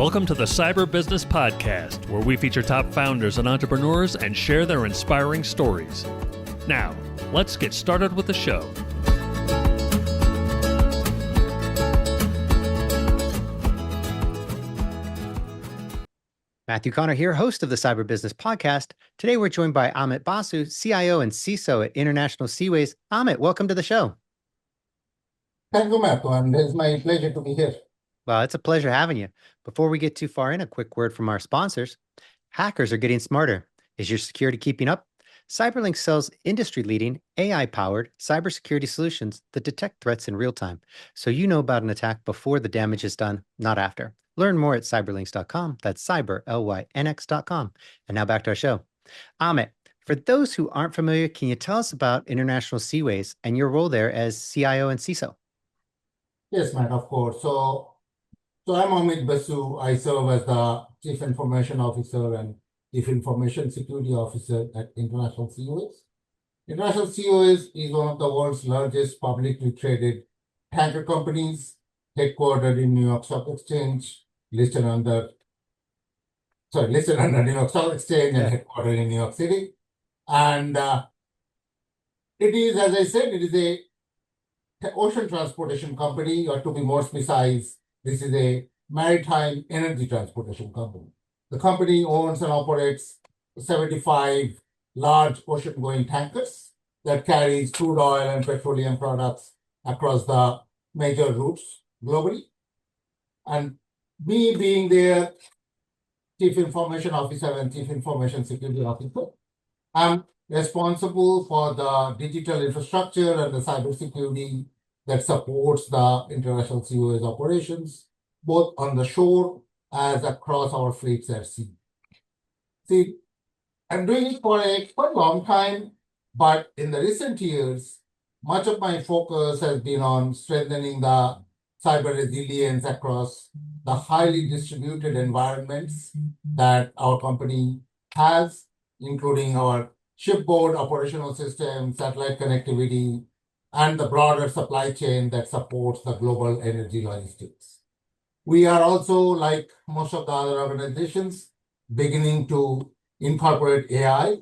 Welcome to the Cyber Business Podcast, where we feature top founders and entrepreneurs and share their inspiring stories. Now, let's get started with the show. Matthew Connor here, host of the Cyber Business Podcast. Today we're joined by Amit Basu, CIO and CISO at International Seaways. Amit, welcome to the show. Thank you, Matthew, and it's my pleasure to be here. Well, it's a pleasure having you. Before we get too far in, a quick word from our sponsors. Hackers are getting smarter. Is your security keeping up? Cyberlink sells industry-leading, AI-powered cybersecurity solutions that detect threats in real time, so you know about an attack before the damage is done, not after. Learn more at cyberlinks.com. That's cyber, L-Y-N-X.com. And now back to our show. Amit, for those who aren't familiar, can you tell us about International Seaways and your role there as CIO and CISO? Yes, Matt, of course. So I'm Amit Basu. I serve as the Chief Information Officer and Chief Information Security Officer at International Seaways. International Seaways is one of the world's largest publicly traded tanker companies, headquartered in New York Stock Exchange, listed under New York Stock Exchange and headquartered in New York City. And it is, as I said, it is a ocean transportation company, or to be more precise, this is a maritime energy transportation company. The company owns and operates 75 large ocean-going tankers that carries crude oil and petroleum products across the major routes globally. And me being their Chief Information Officer and Chief Information Security Officer, I'm responsible for the digital infrastructure and the cybersecurity that supports the International Seaways operations, both on the shore as across our fleets at sea. See, I'm doing it for a quite long time, but in the recent years, much of my focus has been on strengthening the cyber resilience across the highly distributed environments that our company has, including our shipboard operational system, satellite connectivity, and the broader supply chain that supports the global energy logistics. We are also, like most of the other organizations, beginning to incorporate AI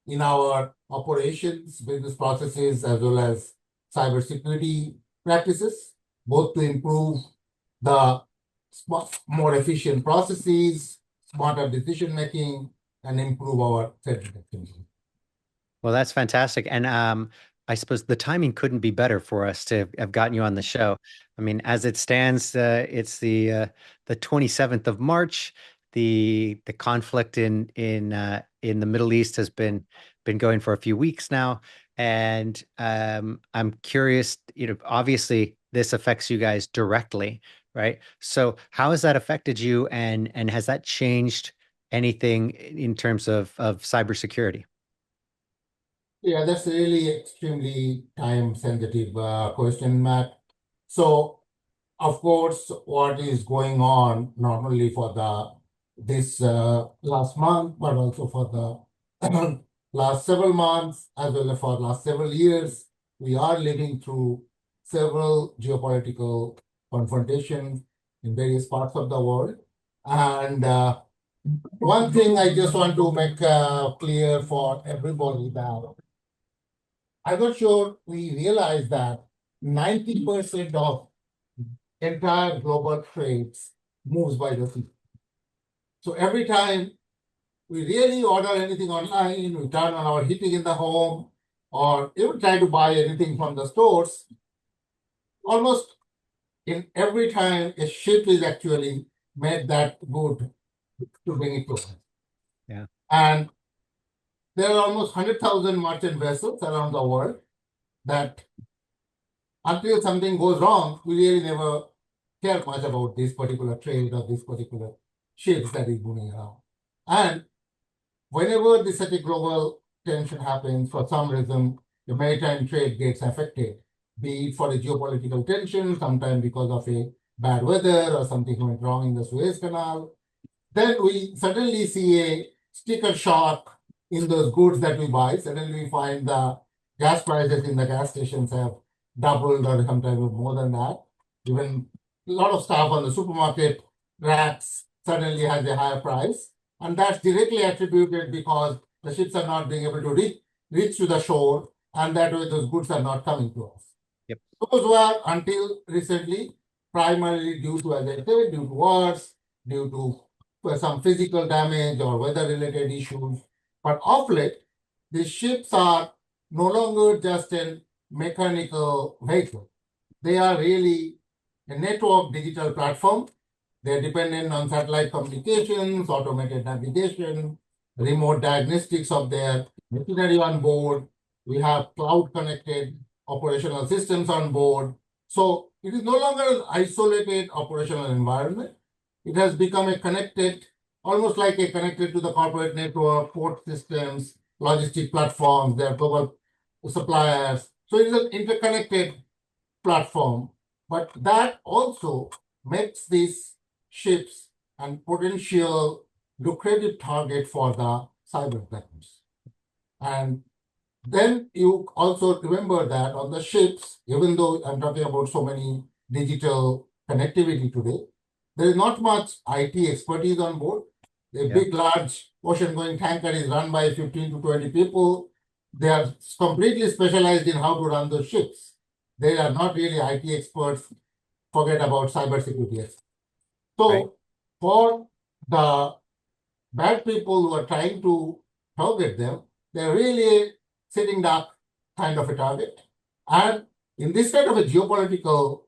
in our operations, business processes, as well as cybersecurity practices, both to improve the more efficient processes, smarter decision-making, and improve our threat detection. Well, that's fantastic. And I suppose the timing couldn't be better for us to have gotten you on the show. I mean, as it stands, it's the 27th of March. The conflict in the Middle East has been going for a few weeks now, and I'm curious. Obviously, this affects you guys directly, right? So, how has that affected you, and has that changed anything in terms of cybersecurity? Yeah, that's really extremely time-sensitive question, Matt. So, of course, what is going on not only for this last month, but also for the last several months, as well as for the last several years, we are living through several geopolitical confrontations in various parts of the world. And one thing I just want to make clear for everybody that I'm not sure we realize that 90% of entire global trades moves by the sea. So every time we really order anything online, we turn on our heating in the home, or even try to buy anything from the stores, almost in every time a ship is actually made that good to bring it to us. Yeah. And there are almost 100,000 merchant vessels around the world that until something goes wrong, we really never care much about this particular trade or this particular ships that is moving around. And whenever this such a global tension happens, for some reason, the maritime trade gets affected, be it for a geopolitical tension, sometimes because of a bad weather or something went wrong in the Suez Canal, then we suddenly see a sticker shock in those goods that we buy. Suddenly we find the gas prices in the gas stations have doubled or sometimes more than that. Even a lot of stuff on the supermarket racks suddenly has a higher price. And that's directly attributed because the ships are not being able to reach to the shore, and that way those goods are not coming to us. Yep. Those were until recently primarily due to, as I said, due to wars, due to some physical damage or weather-related issues. But of late, the ships are no longer just a mechanical vehicle. They are really a network digital platform. They're dependent on satellite communications, automated navigation, remote diagnostics of their machinery on board. We have cloud-connected operational systems on board. So it is no longer an isolated operational environment. It has become a connected, almost like a connected to the corporate network, port systems, logistic platforms, their global suppliers. So it is an interconnected platform, but that also makes these ships and potential lucrative target for the cyber threats. And then you also remember that on the ships, even though I'm talking about so many digital connectivity today, there is not much IT expertise on board. A big, large ocean-going tanker is run by 15 to 20 people. They are completely specialized in how to run those ships. They are not really IT experts. Forget about cybersecurity. So for the bad people who are trying to target them, they're really sitting duck kind of a target. And in this kind of a geopolitical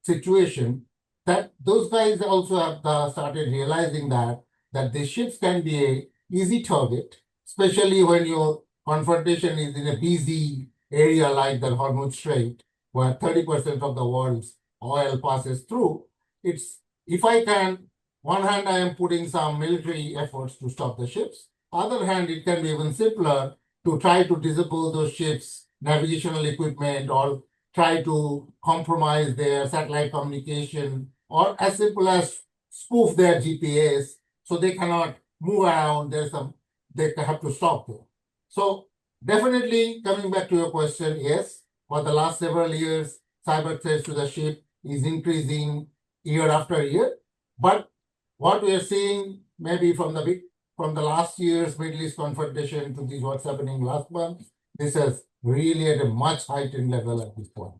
situation, that those guys also have started realizing that the ships can be a easy target, especially when your confrontation is in a busy area like the Hormuz Strait, where 30% of the world's oil passes through. It's if I can, one hand I am putting some military efforts to stop the ships. Other hand, it can be even simpler to try to disable those ships' navigational equipment or try to compromise their satellite communication or as simple as spoof their GPS so they cannot move around. They have to stop them. So definitely coming back to your question, yes, for the last several years, cyber threats to the ship is increasing year after year. But what we are seeing maybe from the last year's Middle East confrontation to this what's happening last month, this is really at a much heightened level at this point.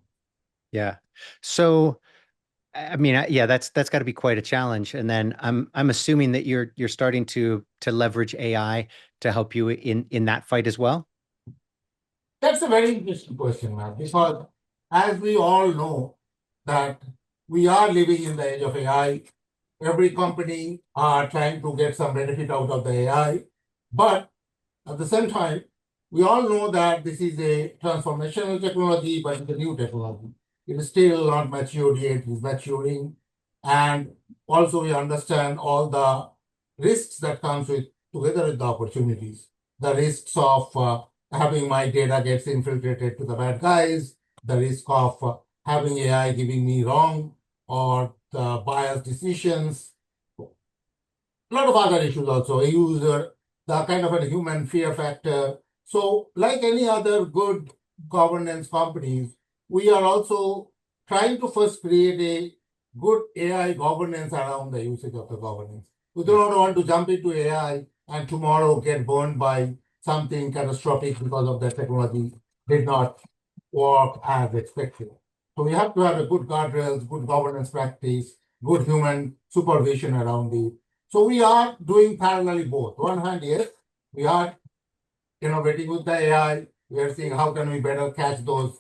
Yeah. So, I mean, yeah, that's got to be quite a challenge. And then I'm assuming that you're starting to leverage AI to help you in that fight as well. That's a very interesting question, Matt, because as we all know that we are living in the age of AI. Every company are trying to get some benefit out of the AI, but at the same time, we all know that this is a transformational technology, but it's a new technology. It is still not matured yet, it is maturing. And also we understand all the risks that comes together with the opportunities. The risks of having my data gets infiltrated to the bad guys, the risk of having AI giving me wrong or biased decisions. A lot of other issues also, a user, the kind of a human fear factor. So like any other good governance companies, we are also trying to first create a good AI governance around the usage of the governance. We do not want to jump into AI and tomorrow get burned by something catastrophic because of the technology did not work as expected. So we have to have a good guardrails, good governance practice, good human supervision around it. So we are doing parallelly both. One hand, yes, we are innovating with the AI. We are seeing how can we better catch those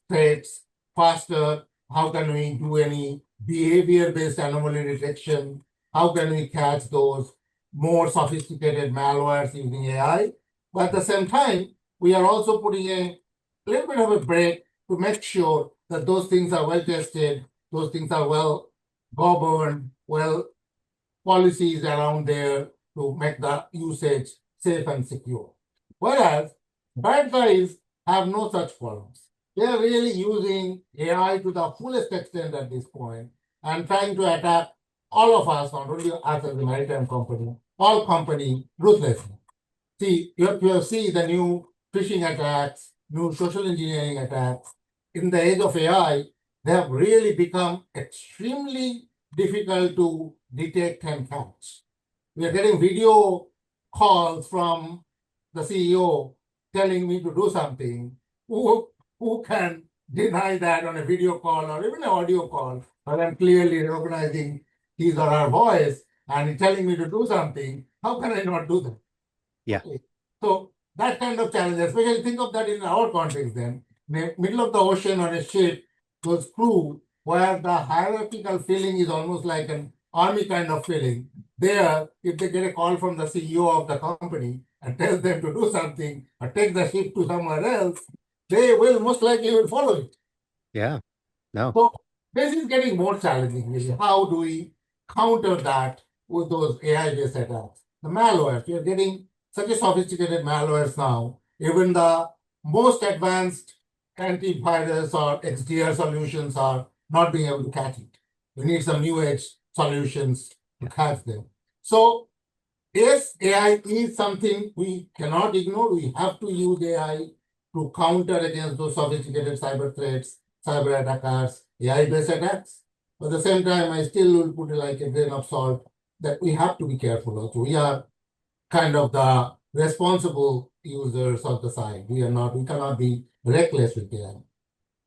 threats faster. How can we do any behavior-based anomaly detection? How can we catch those more sophisticated malwares using AI? But at the same time, we are also putting a little bit of a break to make sure that those things are well tested, those things are well governed, well policies around there to make the usage safe and secure. Whereas bad guys have no such problems. They are really using AI to the fullest extent at this point and trying to attack all of us, not only us as a maritime company, all company ruthlessly. See, you have seen the new phishing attacks, new social engineering attacks. In the age of AI, they have really become extremely difficult to detect and catch. We are getting video calls from the CEO telling me to do something. Who can deny that on a video call or even an audio call? But I'm clearly recognizing his or her voice and he's telling me to do something. How can I not do that? Yeah. Okay. So that kind of challenge, especially think of that in our context then. In the middle of the ocean on a ship, those crew, where the hierarchical feeling is almost like an army kind of feeling. There, if they get a call from the CEO of the company and tells them to do something or take the ship to somewhere else, they will most likely will follow it. Yeah. No. So this is getting more challenging, really. How do we counter that with those AI-based attacks? The malware, we are getting such a sophisticated malwares now. Even the most advanced antivirus or XDR solutions are not being able to catch it. We need some new age solutions to catch them. So yes, AI is something we cannot ignore. We have to use AI to counter against those sophisticated cyber threats, cyber attackers, AI-based attacks. But at the same time, I still will put it like a grain of salt that we have to be careful also. We are kind of the responsible users of the site. We cannot be reckless with AI.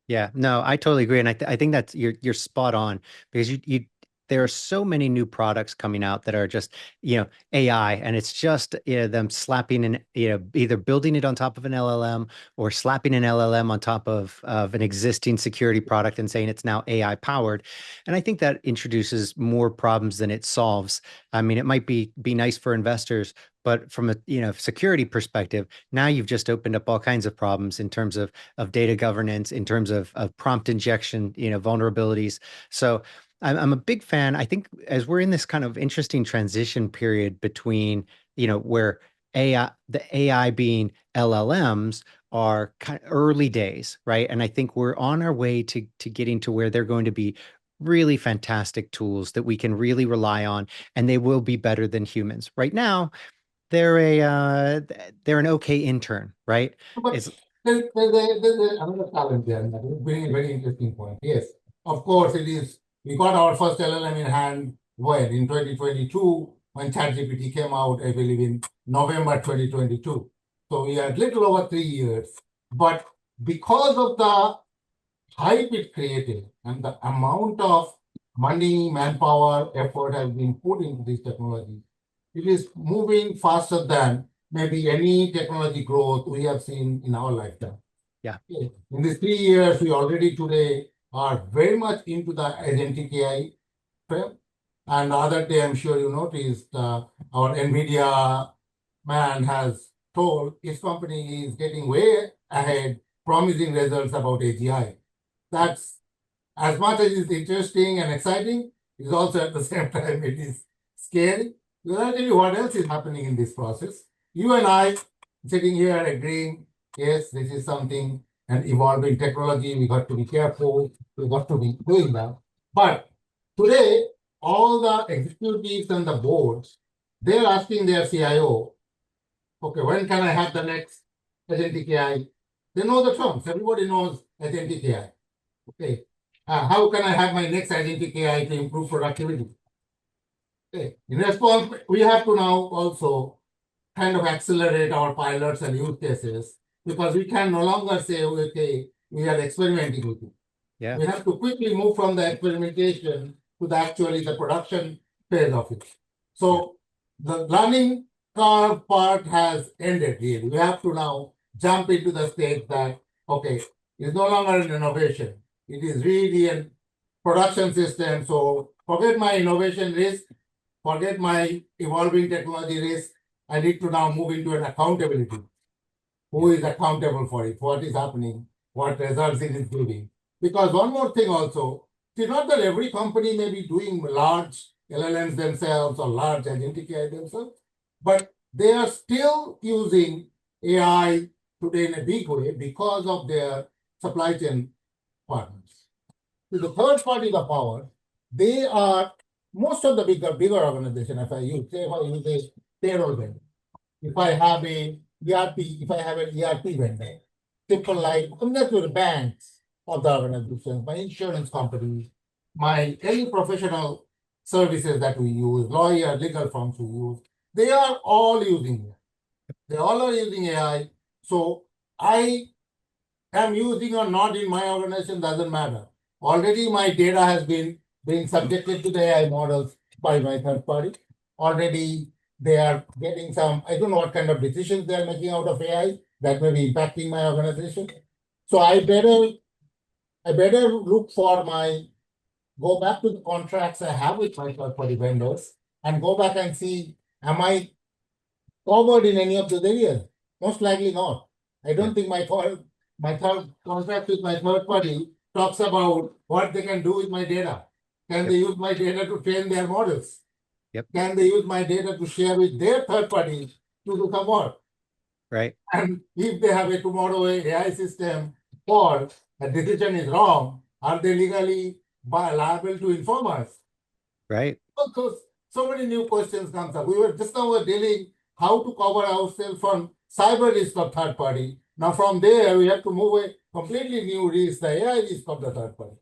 Yeah, no, I totally agree, and I think that's you're spot on because you there are so many new products coming out that are just AI, and it's just them slapping either building it on top of an LLM or slapping an LLM on top of an existing security product and saying it's now AI powered, and I think that introduces more problems than it solves. I mean, it might be nice for investors, but from a security perspective, now you've just opened up all kinds of problems in terms of data governance, in terms of prompt injection, vulnerabilities. So I'm a big fan. I think as we're in this kind of interesting transition period between, where the AI being LLMs are kind of early days, right? And I think we're on our way to getting to where they're going to be really fantastic tools that we can really rely on, and they will be better than humans. Right now, they're an okay intern, right? But It's there's another challenge there, and that is very, very interesting point. Yes, of course it is. We got our first LLM in hand when in 2022 when ChatGPT came out, I believe in November 2022. So we are a little over 3 years. But because of the hype it created and the amount of money, manpower, effort has been put into this technology, it is moving faster than maybe any technology growth we have seen in our lifetime. Yeah. In these 3 years, we already today are very much into the agentic AI frame. And the other day, I'm sure you noticed, our NVIDIA man has told his company is getting way ahead, promising results about AGI. That's as much as it's interesting and exciting, it's also at the same time it is scary. Because I'll tell you what else is happening in this process. You and I sitting here agreeing, yes, this is something, an evolving technology, we got to be careful, we got to be doing that. But today, all the executives and the boards, they're asking their CIO, okay, when can I have the next agentic AI? They know the terms. Everybody knows agentic AI. Okay. How can I have my next agentic AI to improve productivity? Okay. In response, we have to now also kind of accelerate our pilots and use cases because we can no longer say, okay, we are experimenting with it. Yeah. We have to quickly move from the experimentation to the production phase of it. So the learning curve part has ended really. We have to now jump into the stage that, okay, it's no longer an innovation. It is really a production system. So forget my innovation risk, forget my evolving technology risk. I need to now move into an accountability. Who is accountable for it? What is happening? What results it is giving? Because one more thing also, it's not that every company may be doing large LLMs themselves or large agentic AI themselves, but they are still using AI today in a big way because of their supply chain partners. So the third party, the power, they are most of the bigger organization. If I use a payroll vendor, if I have a ERP, if I have an ERP vendor, simple like not with the banks of the organization, my insurance company, my any professional services that we use, lawyer, legal firms we use, they are all using it. They all are using AI. So I am using or not in my organization doesn't matter. Already my data has been being subjected to the AI models by my third party. Already they are getting some, I don't know what kind of decisions they are making out of AI that may be impacting my organization. So I better look for go back to the contracts I have with my third party vendors and go back and see, am I covered in any of those areas? Most likely not. I don't think my third contract with my third party talks about what they can do with my data. Can they use my data to train their models? Can they use my data to share with their third party to do some work? Right. And if they have a tomorrow AI system or a decision is wrong, are they legally liable to inform us? Right. So many new questions comes up. We were just now dealing how to cover ourselves from cyber risk of third party. Now from there, we have to move a completely new risk, the AI risk of the third party.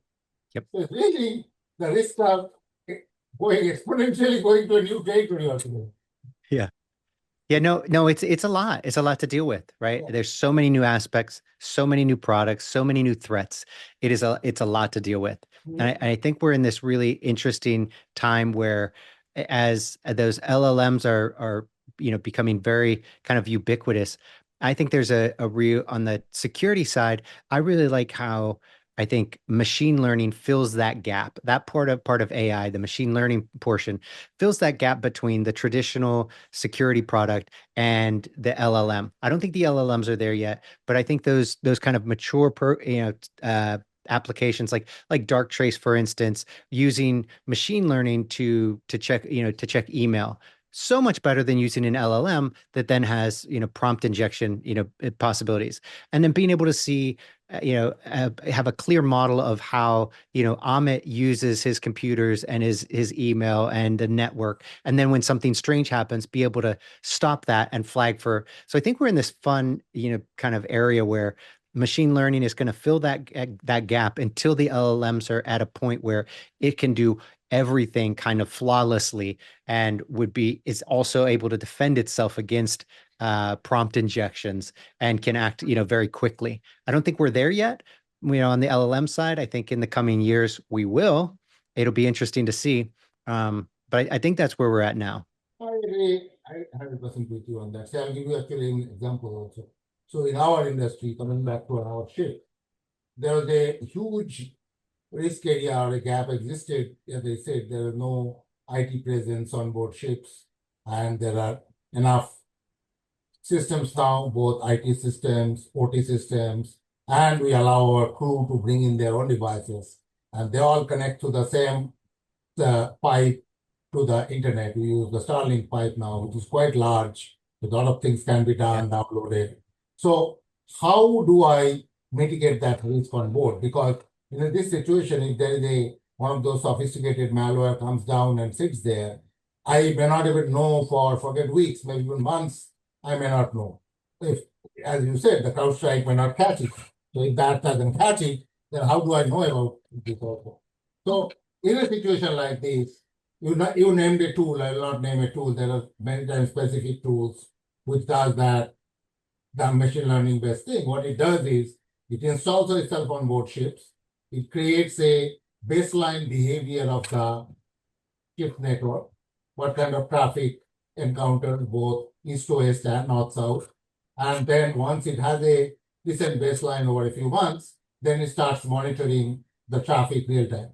Yep. So really, the risks are going exponentially going to a new territory altogether. Yeah. Yeah, no, it's a lot. It's a lot to deal with, right? Yeah. There's so many new aspects, so many new products, so many new threats. It's a lot to deal with. And I think we're in this really interesting time where as those LLMs are becoming very kind of ubiquitous, I think there's a real on the security side, I really like how I think machine learning fills that gap. That part of AI, the machine learning portion, fills that gap between the traditional security product and the LLM. I don't think the LLMs are there yet, but I think those kind of mature applications like Darktrace, for instance, using machine learning to check email. So much better than using an LLM that then has, prompt injection, possibilities. And then being able to see, have a clear model of how, Amit uses his computers and his email and the network. And then when something strange happens, be able to stop that and flag for. So I think we're in this fun, kind of area where machine learning is going to fill that gap until the LLMs are at a point where it can do everything kind of flawlessly and is also able to defend itself against prompt injections and can act, very quickly. I don't think we're there yet. On the LLM side, I think in the coming years we will. It'll be interesting to see. But I think that's where we're at now. I agree. I 100% with you on that. So I'll give you actually an example also. So in our industry, coming back to our ship, there was a huge risk area or a gap existed. As I said, there are no IT presence on board ships, and there are enough systems now, both IT systems, OT systems, and we allow our crew to bring in their own devices, and they all connect to the same pipe to the internet. We use the Starlink pipe now, which is quite large. A lot of things can be done, downloaded. So how do I mitigate that risk on board? Because in this situation, if there is one of those sophisticated malware comes down and sits there, I may not even know forget weeks, maybe even months, I may not know. If, as you said, the CrowdStrike may not catch it. So if that doesn't catch it, then how do I know about this also? So in a situation like this, you named a tool. I will not name a tool. There are many times specific tools which does that, the machine learning based thing. What it does is it installs itself on board ships. It creates a baseline behavior of the ship network. What kind of traffic encounters both east to west and north south. And then once it has a decent baseline over a few months, then it starts monitoring the traffic real time.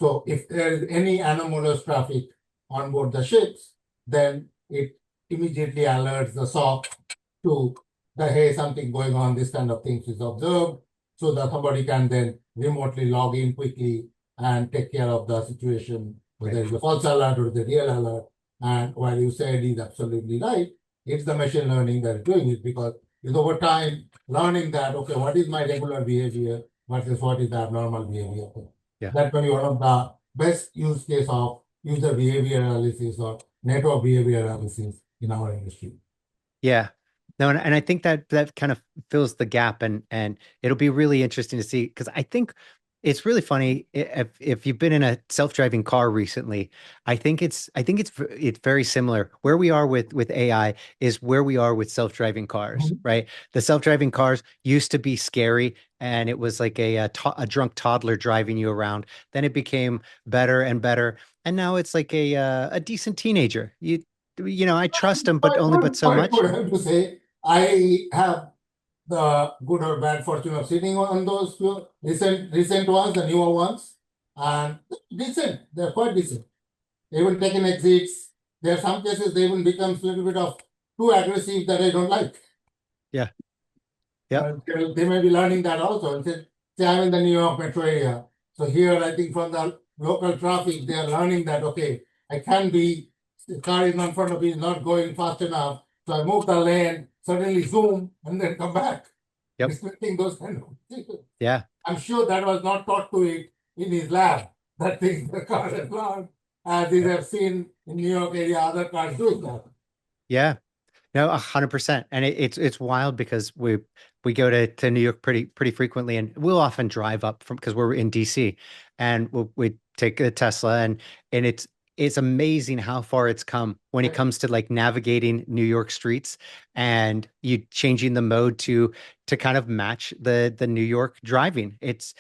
So if there is any anomalous traffic on board the ships, then it immediately alerts the SOC to hey, something going on, this kind of things is observed, so that somebody can then remotely log in quickly and take care of the situation, whether it's a false alert or the real alert. And while you said is absolutely right, it's the machine learning that is doing it, because it's over time learning that, okay, what is my regular behavior versus what is the abnormal behavior. Yeah. That may be one of the best use case of user behavior analysis or network behavior analysis in our industry. Yeah. No, and I think that kind of fills the gap and it'll be really interesting to see because I think It's really funny if you've been in a self-driving car recently. I think it's very similar. Where we are with AI is where we are with self-driving cars, Mhm. right? The self-driving cars used to be scary, and it was like a drunk toddler driving you around. Then it became better and better, and now it's like a decent teenager. I trust him, but Quite only but good, so quite much. good, I have to say. I have the good or bad fortune of sitting on those few recent ones, the newer ones, and decent. They're quite decent. They even taking exits. There are some cases they even becomes a little bit of too aggressive that I don't like. Yeah. Yep. They may be learning that also. And say I'm in the New York metro area. So here, I think from the local traffic, they are learning that, okay, I can be, the car is in front of me, is not going fast enough. So I move the lane, suddenly zoom, and then come back. Yep. Respecting those kind of things. Yeah. I'm sure that was not taught to it in his lab. That thing the car has learned, as we Yep. have seen in New York area, other cars doing that. Yeah. No, 100%. And it's wild because we go to New York pretty frequently, and we'll often drive up from because we're in DC, and we take a Tesla, and it's amazing how far it's come when it comes to like navigating New York streets, and you changing the mode to kind of match the New York driving. It's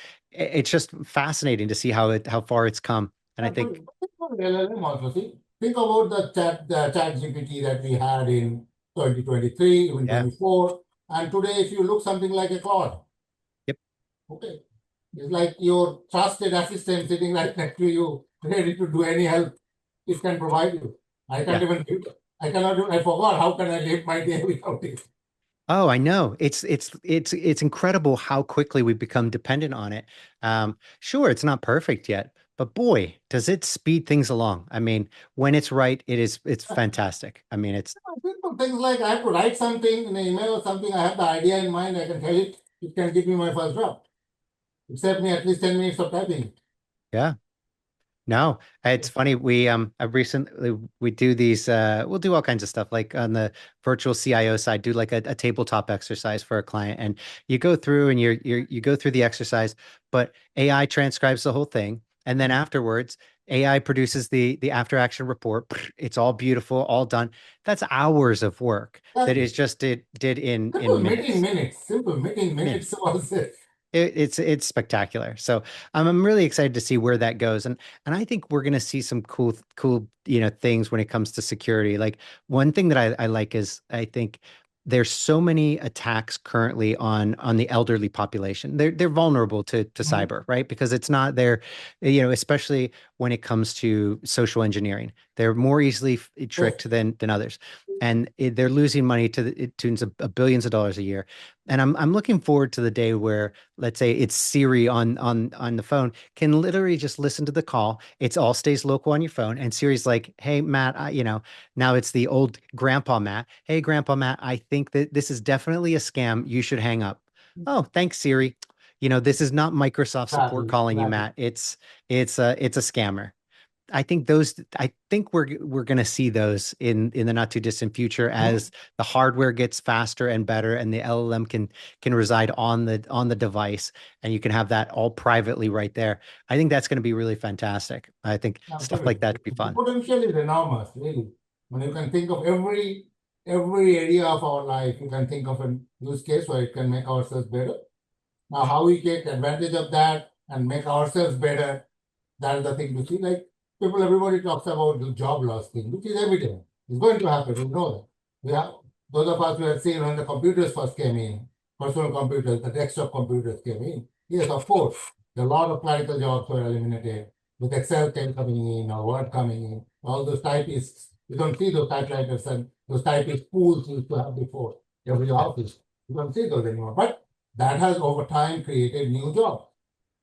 just fascinating to see how far it's come. And I But think, think about LLM also. See, think about the chat GPT that we had in 2023, even yeah, 24. And today, if you look something like a Claude, yep, okay, it's like your trusted assistant sitting right next to you, ready to do any help it can provide you. I can't yeah. even I cannot do, I forgot how can I live my day without it. Oh, I know. It's incredible how quickly we've become dependent on it. Sure, it's not perfect yet, but boy, does it speed things along. I mean, when it's right, it's fantastic. I mean, it's Simple things like I have to write something in an email or something, I have the idea in mind, I can tell it can give me my first draft. It saved me at least 10 minutes of typing. yeah. No, it's funny. I recently we do these we'll do all kinds of stuff like on the virtual CIO side, do like a tabletop exercise for a client, and you go through and you go through the exercise, but AI transcribes the whole thing, and then afterwards AI produces the after action report. It's all beautiful, all done. That's hours of work that is Exactly. just did in minutes. Simple meeting minutes Minutes. was it. It's spectacular. So I'm really excited to see where that goes, and I think we're going to see some cool things when it comes to security. Like one thing that I like is I think there's so many attacks currently on the elderly population. They're vulnerable to Mhm. cyber, right? Because it's not their, especially when it comes to social engineering. They're more easily Yes. tricked than others, and they're losing money to the tunes of billions of dollars a year. And I'm looking forward to the day where, let's say it's Siri on the phone, can literally just listen to the call. It's all stays local on your phone, and Siri's like, "Hey Matt, now it's the old Grandpa Matt. Hey Grandpa Matt, I think that this is definitely a scam. You should hang up." Oh, thanks Siri. This is not Microsoft support Exactly. calling you, Exactly. Matt. It's a scammer. I think we're going to see those in the not too distant future Mhm. as the hardware gets faster and better, and the LLM can reside on the device, and you can have that all privately right there. I think that's going to be really fantastic. I think stuff like that Absolutely. would be The fun. potential is enormous, really. When you can think of every area of our life, you can think of a use case where it can make ourselves better. Now, how we take advantage of that and make ourselves better, that's the thing to see. Like everybody talks about the job loss thing, which is evident. It's going to happen. We know that. We have those of us who have seen when the computers first came in, personal computers, the desktop computers came in. Yes, of course, a lot of clerical jobs were eliminated with Excel coming in or Word coming in. All those typists, you don't see those typewriters and those typist pools used to have before every Yeah. office. You don't see those anymore. But that has over time created new jobs.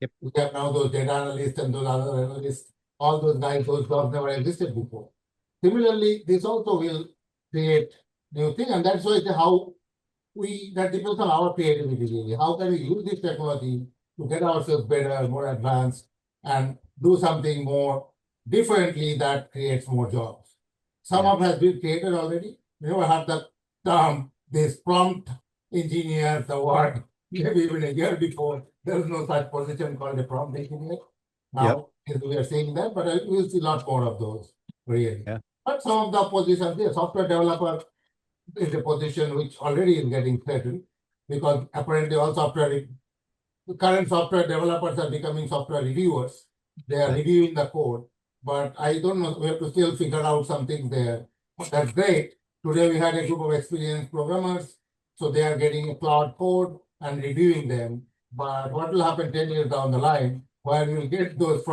Yep. We have now those data analysts and those other analysts, all those guys, those jobs never existed before. Similarly, this also will create new thing, and that's why how that depends on our creativity really. How can we use this technology to get ourselves better, more advanced, and do something more differently that creates more jobs. Some Yeah. of has been created already. You never had the term, this prompt engineer, the word maybe even a year before, there was no such position called a prompt engineer. Yep. Now, as we are saying that, but we'll see a lot more of those, really. Yeah. But some of the positions, the software developer is a position which already is getting threatened because apparently all the current software developers are becoming software reviewers. They are Right. reviewing the code, but I don't know. We have to still figure out something there. That's great. Today we had a group of experienced programmers, so they are getting a cloud code and reviewing them. But what will happen 10 years down the line? Where will get those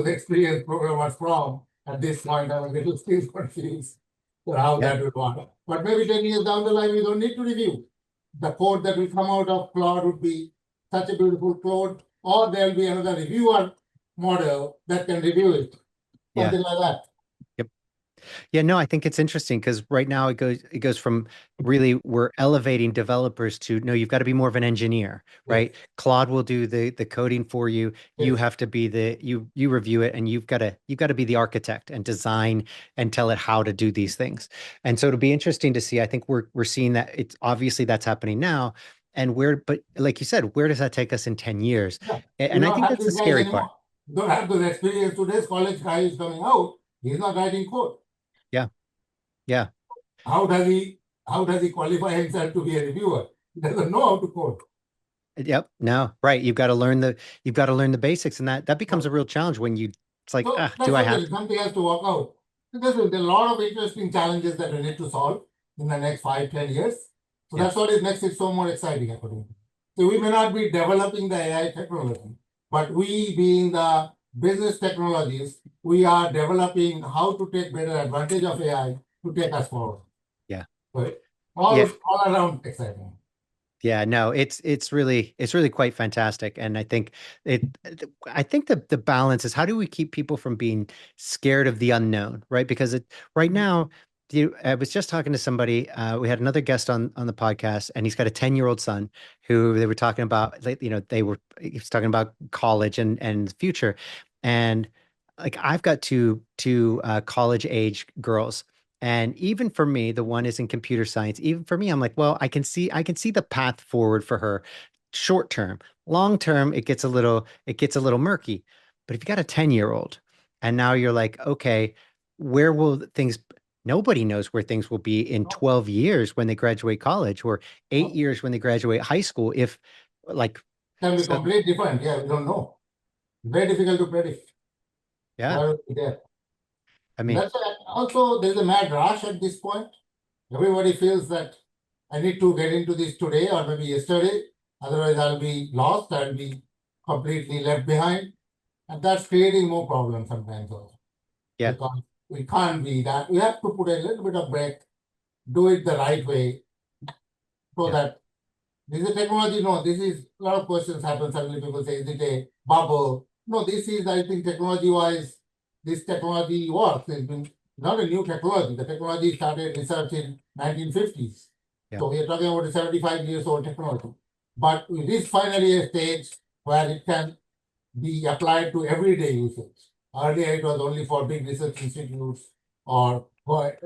experienced programmers from? At this point, I'm a little still confused for how Yeah. that will work. But maybe 10 years down the line, we don't need to review. The code that will come out of cloud would be such a beautiful code, or there'll be another reviewer model that can review it, Yeah. something like that. Yep. Yeah, no, I think it's interesting because right now it goes from really we're elevating developers to no, you've got to be more of an engineer, Yes, right? Claude will do the coding for you. You yes, have to be you review it and you've got to be the architect and design and tell it how to do these things. And so it'll be interesting to see. I think we're seeing that it's obviously that's happening now. And but like you said, where does that take us in 10 years? yeah. We And I don't think have that's the these guys scary part. anymore. We don't have those experience. Today's college guy is coming out. He's not writing code. Yeah. Yeah. How does he how does he qualify himself to be a reviewer? He doesn't know how to code. Yep. No, right. You've got to learn the basics, and that becomes a real challenge when it's like, So that's do I what have there is. Something has to work out. Because there are a lot of interesting challenges that we need to solve in the next 5, 10 years. So Yeah. that's what it makes it so more exciting, according to me. So we may not be developing the AI technology, but we being the business technologies, we are developing how to take better advantage of AI to take us forward. Yeah. Right? Yeah. All around exciting. Yeah, no, it's really quite fantastic. And it I think the balance is how do we keep people from being scared of the unknown, right? Because right now, I was just talking to somebody, we had another guest on the podcast, and he's got a 10-year-old son who they were talking about, like, he was talking about college and the future. And like I've got two college age girls. And even for me, the one is in computer science. Even for me, I'm like, well, I can see the path forward for her short term. Long term, it gets a little murky. But if you got a 10-year-old and now you're like, okay, where will things nobody knows where things will be in No, 12 years when they graduate college or 8 no. years when they graduate high school. If like Can be so completely different. Yeah, we don't know. Very difficult to predict. yeah, Why would be there? I And mean, that's why also there's a mad rush at this point. Everybody feels that I need to get into this today or maybe yesterday. Otherwise, I'll be lost. I'll be completely left behind. And that's creating more problems sometimes also. yeah, Because we can't be that. We have to put a little bit of break, do it the right way so yeah, that this is technology. No, this is a lot of questions happen. Suddenly people say, is it a bubble? No, this is, I think, technology wise, this technology works. It's been not a new technology. The technology started research in 1950s. yeah, So we are talking about a 75 years old technology. But it is finally a stage where it can be applied to everyday usage. Earlier, it was only for big research institutes or for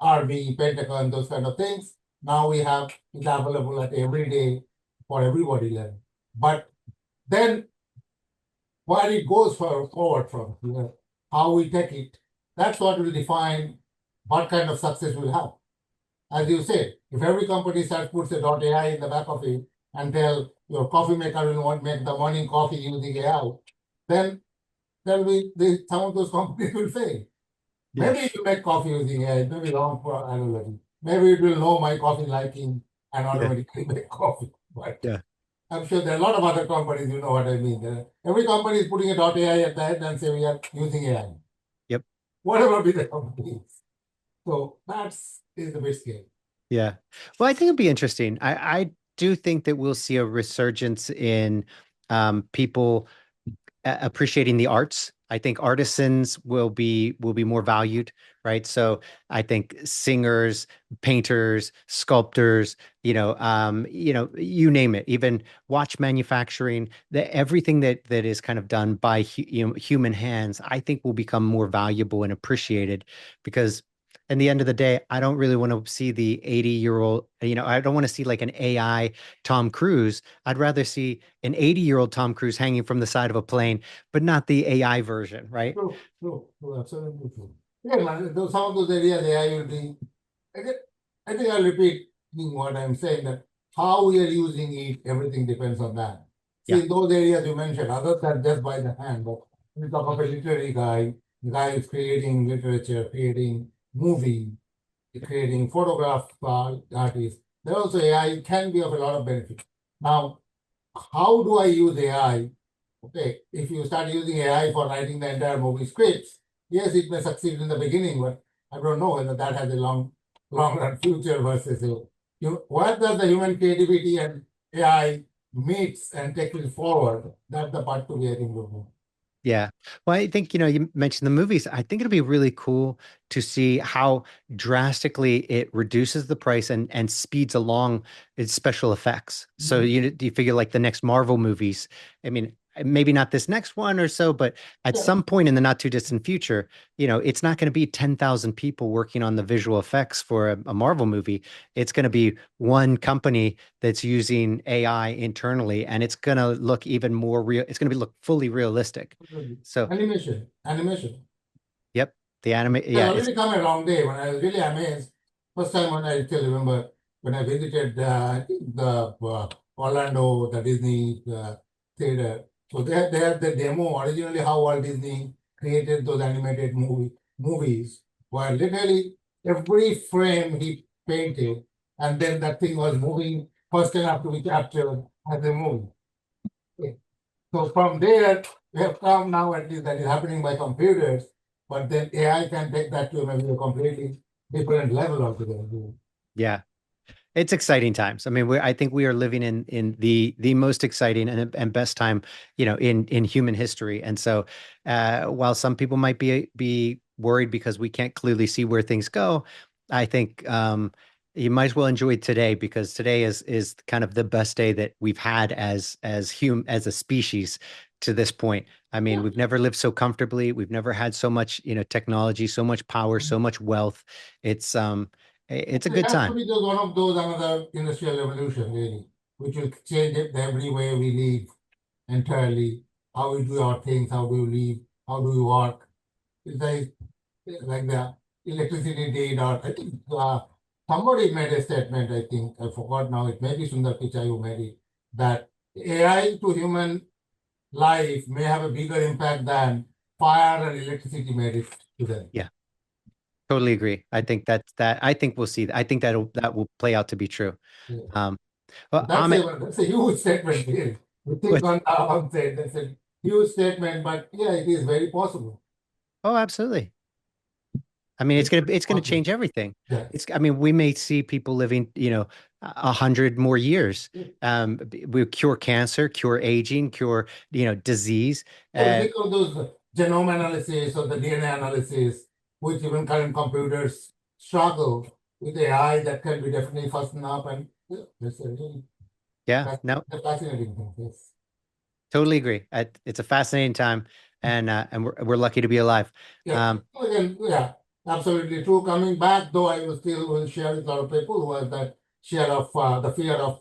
RB, Pentagon, those kind of things. Now we have it available at every day for everybody learn. But then where it goes forward from here, how we take it, that's what will define what kind of success we'll have. As you said, if every company starts puts a .ai in the back of it and tell your coffee maker will want make the morning coffee using AI, then some of those companies will fail. yeah, Maybe it will make coffee using AI, it may be wrong for analogy. Maybe it will know my coffee liking and yeah, automatically make coffee. But yeah. I'm sure there are a lot of other companies, you know what I mean. Every company is putting a .ai at the end and say we are using AI. Yep. Whatever be the company is. So that's is the bit scary. Yeah. Well, I think it'd be interesting. I do think that we'll see a resurgence in people appreciating the arts. I think artisans will be more valued, right? So I think singers, painters, sculptors, you name it, even watch manufacturing, everything that is kind of done by human hands, I think will become more valuable and appreciated because in the end of the day, I don't really want to see the 80-year-old, I don't want to see like an AI Tom Cruise. I'd rather see an 80-year-old Tom Cruise hanging from the side of a plane, but not the AI version, right? True, absolutely true. Yeah, man, some of those areas AI will be. I think I'll repeat what I'm saying, that how we are using it, everything depends on that. See, Yeah. in those areas you mentioned, others are just by the hand, but you talk of a literary guy, the guy is creating literature, creating movie, creating photograph artists. There also AI can be of a lot of benefit. Now, how do I use AI? Okay, if you start using AI for writing the entire movie scripts, yes, it may succeed in the beginning, but I don't know whether that has a long run future versus what does the human creativity and AI meets and takes it forward? That's the part to be, I think, looking. Yeah. Well, I think, you mentioned the movies. I think it'll be really cool to see how drastically it reduces the price and speeds along its special effects. So you figure like the next Marvel movies, I mean, maybe not this next one or so, but at Yeah. some point in the not too distant future, it's not going to be 10,000 people working on the visual effects for a Marvel movie. It's going to be one company that's using AI internally, and it's going to look even more real. It's going to be look fully realistic. So, Animation. yep, the anime, It has yeah, it's already come a long day. When I was really amazed, first time when I still remember when I visited, I think the Orlando, the Disney theater. So they had the demo originally how Walt Disney created those animated movies, where literally every frame he painted, and then that thing was moving first enough to be captured as a movie. Okay. So from there, we have come now, at least that is happening by computers, but then AI can take that to maybe a completely different level altogether. yeah, it's exciting times. I mean, I think we are living in the most exciting and best time, in human history. And so, while some people might be worried because we can't clearly see where things go, I think you might as well enjoy today, because today is kind of the best day that we've had as a species to this point. I mean, Yeah. we've never lived so comfortably. We've never had so much, technology, so much power, so much wealth. It's a It good has to time. be just one of those another industrial revolution, really, which will change every way we live entirely, how we do our things, how do we live, how do we work. It's like the electricity did, or I think somebody made a statement, I think, I forgot now, it may be Sundar Pichai who made it, that AI to human life may have a bigger impact than fire and electricity made it to them. Yeah, totally agree. I think I think we'll see. I think that will play out to be true. Yeah. Um, well, That's a huge statement here. We think with on the outside, that's a huge statement, but yeah, it is very possible. oh, absolutely. I mean, Very it's gonna possible. change everything. Yeah. I mean, we may see people living, 100 more years. We cure cancer, cure aging, cure, disease. Yeah, Uh, think of those genome analysis or the DNA analysis, which even current computers struggle with AI that can be definitely fastened up, and yeah, that's a really yeah, no, fascinating thing. Yes. totally agree. It's a fascinating time, and we're lucky to be alive. Yeah, Um, again, yeah, absolutely true. Coming back, though, I will still will share with a lot of people who have that share of the fear of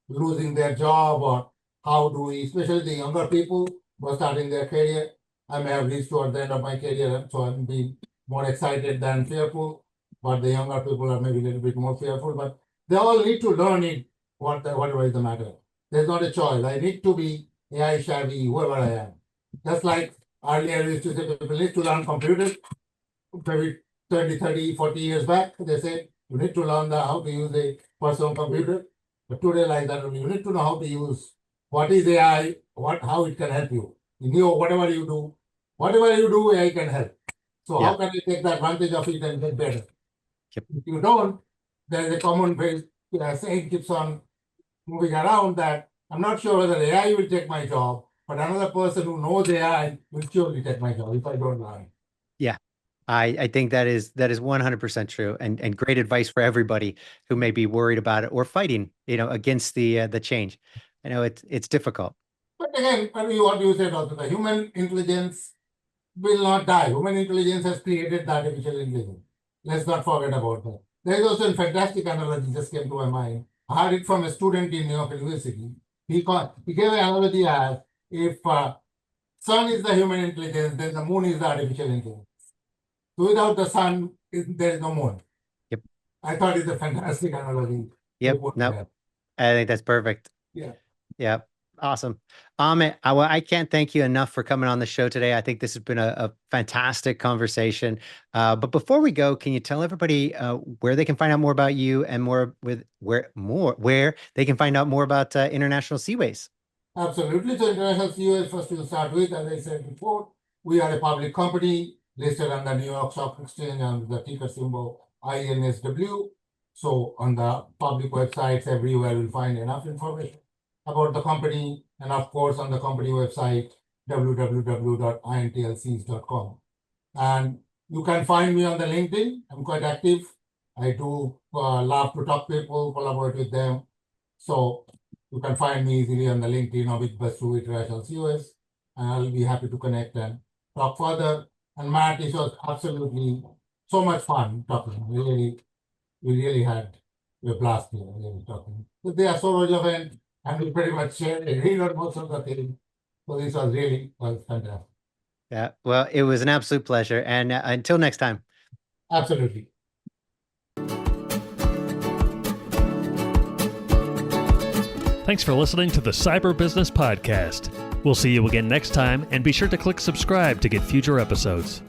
losing their job, or how do we, especially the younger people who are starting their career. I may have reached toward the end of my career, so I'm being more excited than fearful. But the younger people are maybe a little bit more fearful. But they all need to learn it. Whatever is the matter, there's not a choice. I need to be AI savvy, whoever I am. Just like earlier, we used to say people need to learn computers. Maybe 20, 30, 40 years back, they said you need to learn how to use a personal computer. But today, like that, you need to know how to use what is AI, how it can help you. You know, whatever you do, AI can help. So yeah, how can you take the advantage of it and get better? yep, If you don't, there is a common phrase saying keeps on moving around that I'm not sure whether AI will take my job, but another person who knows AI will surely take my job if I don't learn. yeah. I think that is 100% true, and great advice for everybody who may be worried about it or fighting, against the change. I know it's difficult. But again, what you said also, the human intelligence will not die. Human intelligence has created the artificial intelligence. Let's not forget about that. There is also a fantastic analogy just came to my mind. I heard it from a student in New York University. He gave an analogy as if sun is the human intelligence, then the moon is the artificial intelligence. So without the sun, there is no moon. Yep. I thought it's a fantastic analogy. Yep. No, I think that's perfect. Yeah. Yeah. Awesome. Amit, I can't thank you enough for coming on the show today. I think this has been a fantastic conversation. But before we go, can you tell everybody where they can find out more about you and where they can find out more about International Seaways? Absolutely. So International Seaways, first to start with, as I said before, we are a public company listed on the New York Stock Exchange under the ticker symbol INSW. So on the public websites everywhere, you'll find enough information about the company, and of course on the company website www.intlcs.com. And you can find me on the LinkedIn. I'm quite active. I do love to talk to people, collaborate with them. So you can find me easily on the LinkedIn, Amit Basu, International Seaways, and I'll be happy to connect and talk further. And Matt, it was absolutely so much fun talking. We really had a blast here, really talking. But they are so relevant, and we pretty much agreed on most of the things. So this was fantastic. Yeah, well, it was an absolute pleasure. And until next time. Absolutely. Thanks for listening to the Cyber Business Podcast. We'll see you again next time, and be sure to click subscribe to get future episodes.